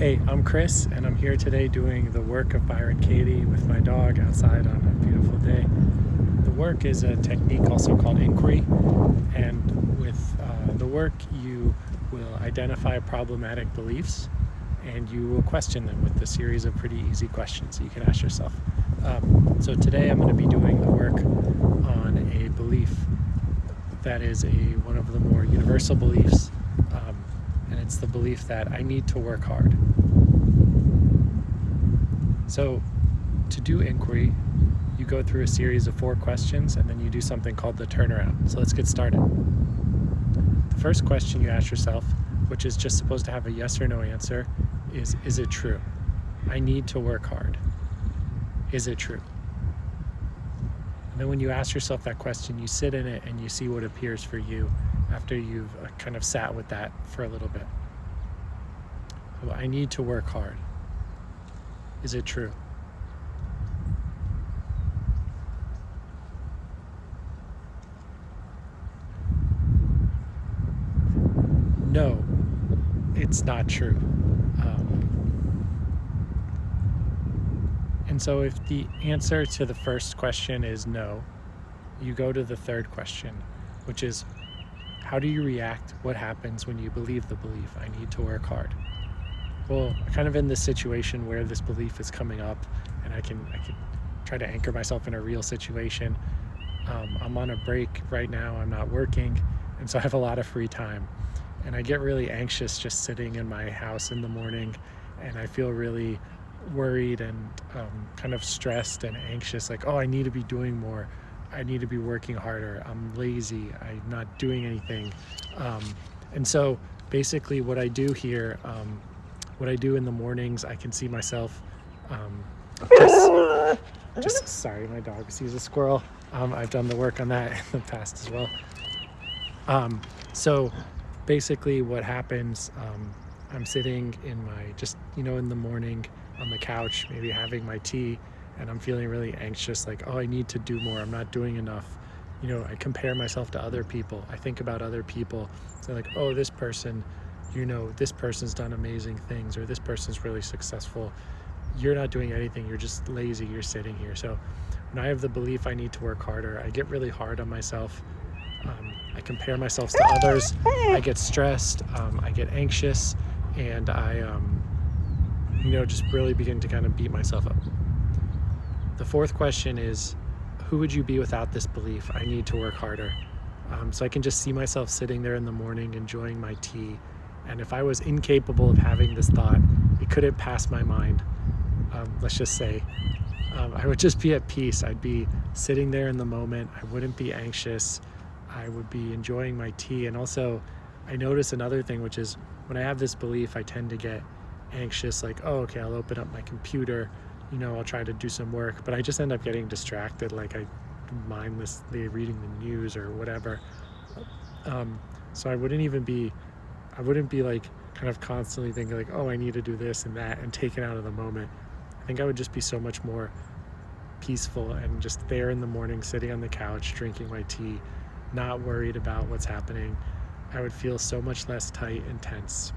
Hey, I'm Chris, and I'm here today doing the Work of Byron Katie with my dog outside on a beautiful day. The work is a technique also called inquiry, and with the work you will identify problematic beliefs and you will question them with a series of pretty easy questions that you can ask yourself. So today I'm going to be doing the work on a belief that is one of the more universal beliefs, and it's the belief that I need to work hard. So to do inquiry, you go through a series of 4 questions and then you do something called the turnaround. So let's get started. The first question you ask yourself, which is just supposed to have a yes or no answer, is it true? I need to work hard. Is it true? And then when you ask yourself that question, you sit in it and you see what appears for you after you've kind of sat with that for a little bit. So I need to work hard. Is it true? No, it's not true. And so if the answer to the first question is no, you go to the third question, which is, how do you react? What happens when you believe the belief, I need to work hard? Well, kind of in this situation where this belief is coming up, and I can try to anchor myself in a real situation. I'm on a break right now, I'm not working, and so I have a lot of free time. And I get really anxious just sitting in my house in the morning, and I feel really worried and kind of stressed and anxious, like, oh, I need to be doing more. I need to be working harder. I'm lazy. I'm not doing anything. And so basically what I do here, what I do in the mornings, I can see myself just sorry, my dog sees a squirrel. I've done the work on that in the past as well. So basically what happens, I'm sitting in in the morning on the couch, maybe having my tea, and I'm feeling really anxious, like, oh, I need to do more. I'm not doing enough. I compare myself to other people. I think about other people. So like, oh, this person, this person's done amazing things, or this person's really successful. You're not doing anything. You're just lazy. You're sitting here. So when I have the belief I need to work harder, I get really hard on myself. I compare myself to others. I get stressed. I get anxious, and I, just really begin to kind of beat myself up. The fourth question is, who would you be without this belief? I need to work harder. So I can just see myself sitting there in the morning enjoying my tea. And if I was incapable of having this thought, it couldn't pass my mind. Let's just say, I would just be at peace. I'd be sitting there in the moment. I wouldn't be anxious. I would be enjoying my tea. And also, I notice another thing, which is when I have this belief, I tend to get anxious, like, oh, okay, I'll open up my computer, I'll try to do some work, but I just end up getting distracted, like I mindlessly reading the news or whatever. So I wouldn't be like kind of constantly thinking like, oh, I need to do this and that and taken out of the moment. I think I would just be so much more peaceful and just there in the morning, sitting on the couch, drinking my tea, not worried about what's happening. I would feel so much less tight and tense.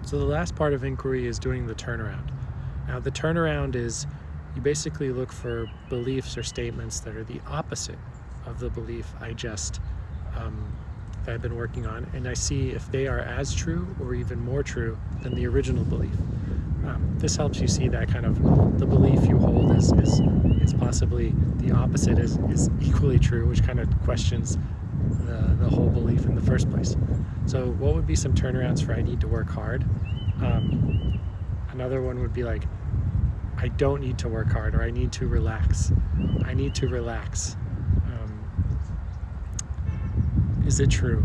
So the last part of inquiry is doing the turnaround. Now the turnaround is you basically look for beliefs or statements that are the opposite of the belief that I've been working on, and I see if they are as true or even more true than the original belief. This helps you see that kind of the belief you hold is possibly the opposite is equally true, which kind of questions the whole belief in the first place. So what would be some turnarounds for I need to work hard? Another one would be like, I don't need to work hard, or I need to relax. I need to relax. Is it true?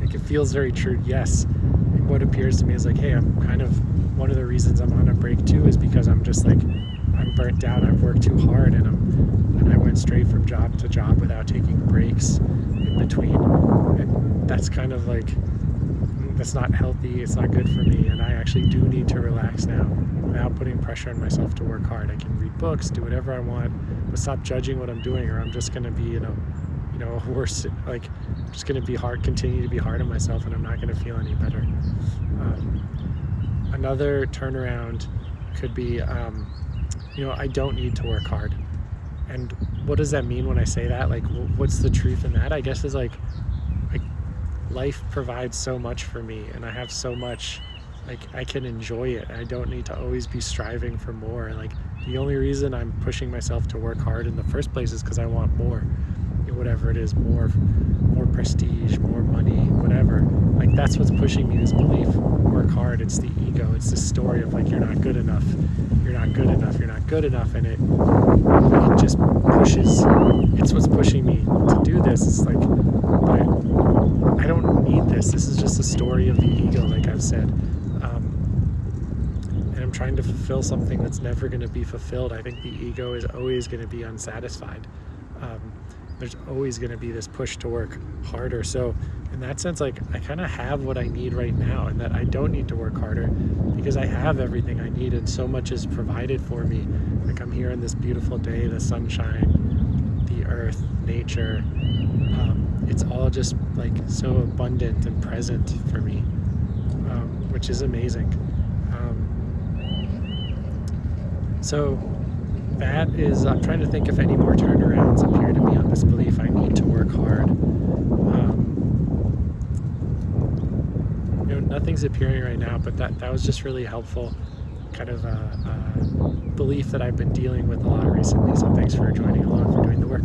Like, it feels very true, yes. And what appears to me is like, hey, I'm kind of, one of the reasons I'm on a break too is because I'm just like, I'm burnt out, I've worked too hard, and I went straight from job to job without taking breaks in between. And that's kind of like, that's not healthy, it's not good for me, and I actually do need to relax now without putting pressure on myself to work hard. I can read books, do whatever I want, but stop judging what I'm doing, or I'm just going to be, worse, like I'm just going to be hard, continue to be hard on myself, and I'm not going to feel any better. Another turnaround could be, I don't need to work hard. And what does that mean when I say that? Like, what's the truth in that? I guess is like life provides so much for me, and I have so much, like I can enjoy it. I don't need to always be striving for more. Like the only reason I'm pushing myself to work hard in the first place is because I want more, whatever it is, more prestige, more money, whatever. Like that's what's pushing me, this belief, work hard. It's the ego. It's the story of like, you're not good enough, you're not good enough, you're not good enough. And it just pushes, it's what's pushing me to do this. It's like, but I don't need this. This is just a story of the ego, like I've said. And I'm trying to fulfill something that's never going to be fulfilled. I think the ego is always going to be unsatisfied. There's always going to be this push to work harder. So in that sense, like I kind of have what I need right now, and that I don't need to work harder because I have everything I need, and so much is provided for me. Like I'm here on this beautiful day, the sunshine, the earth, nature. It's all just like so abundant and present for me, which is amazing. So that is, I'm trying to think if any more turnarounds appear to me on this belief I need to work hard. Nothing's appearing right now, but that was just really helpful, kind of a belief that I've been dealing with a lot recently. So thanks for joining along, for doing the work.